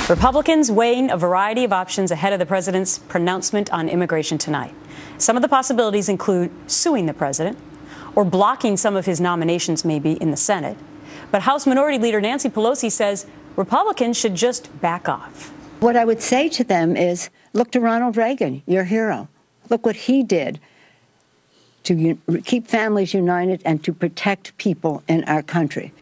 Republicans weighing a variety of options ahead of the president's pronouncement on immigration tonight. Some of the possibilities include suing the president or blocking some of his nominations maybe in the Senate. But House Minority Leader Nancy Pelosi says Republicans should just back off. What I would say to them is, look to Ronald Reagan, your hero. Look what he did to keep families united and to protect people in our country.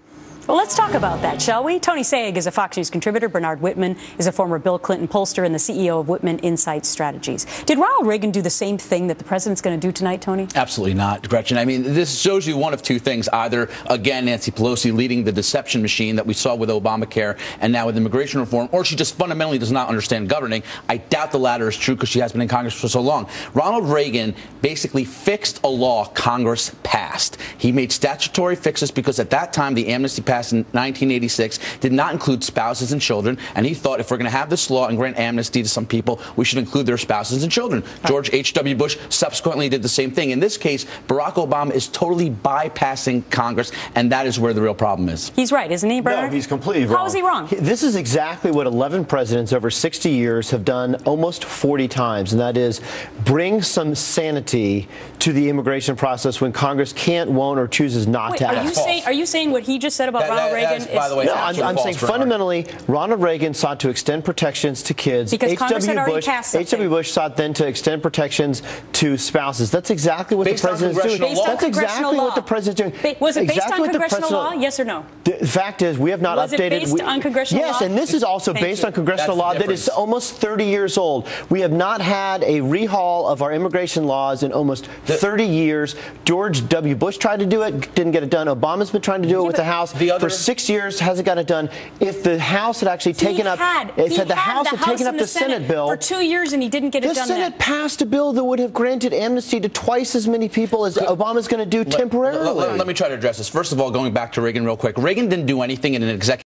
Well, let's talk about that, shall we? Tony Sayegh is a Fox News contributor. Bernard Whitman is a former Bill Clinton pollster and the CEO of Whitman Insight Strategies. Did Ronald Reagan do the same thing that the president's going to do tonight, Tony? Absolutely not, Gretchen. I mean, this shows you one of two things. Either, again, Nancy Pelosi leading the deception machine that we saw with Obamacare and now with immigration reform, or she just fundamentally does not understand governing. I doubt the latter is true because she has been in Congress for so long. Ronald Reagan basically fixed a law Congress passed. He made statutory fixes because at that time the amnesty passed in 1986 did not include spouses and children, and he thought if we're going to have this law and grant amnesty to some people, we should include their spouses and children. George H.W. Bush subsequently did the same thing. In this case, Barack Obama is totally bypassing Congress, and that is where the real problem is. He's right, isn't he, Bernard? No, he's completely wrong. How is he wrong? This is exactly what 11 presidents over 60 years have done almost 40 times, and that is bring some sanity to the immigration process when Congress can't, won't, or chooses not to act. Are you saying what he just said about Ronald Reagan is, by the way, no, I'm saying fundamentally, Ronald Reagan sought to extend protections to kids. Because Congress had already passed something. H.W. Bush sought then to extend protections to spouses. That's exactly what the president's doing. That's exactly what the president's doing. Was it based on congressional law? Yes or no? The fact is, we have not updated. Was it based on congressional law? Yes, and this is also based on congressional law that is almost 30 years old. We have not had a rehaul of our immigration laws in almost 30 years. George W. Bush tried to do it, didn't get it done. Obama's been trying to do it with the House for 6 years, hasn't got it done. If the House had actually taken up, the House had taken up the Senate bill for 2 years and he didn't get it done. The Senate passed a bill that would have granted amnesty to twice as many people as Obama's going to do temporarily. Let me try to address this. First of all, going back to Reagan real quick. Reagan didn't do anything in an executive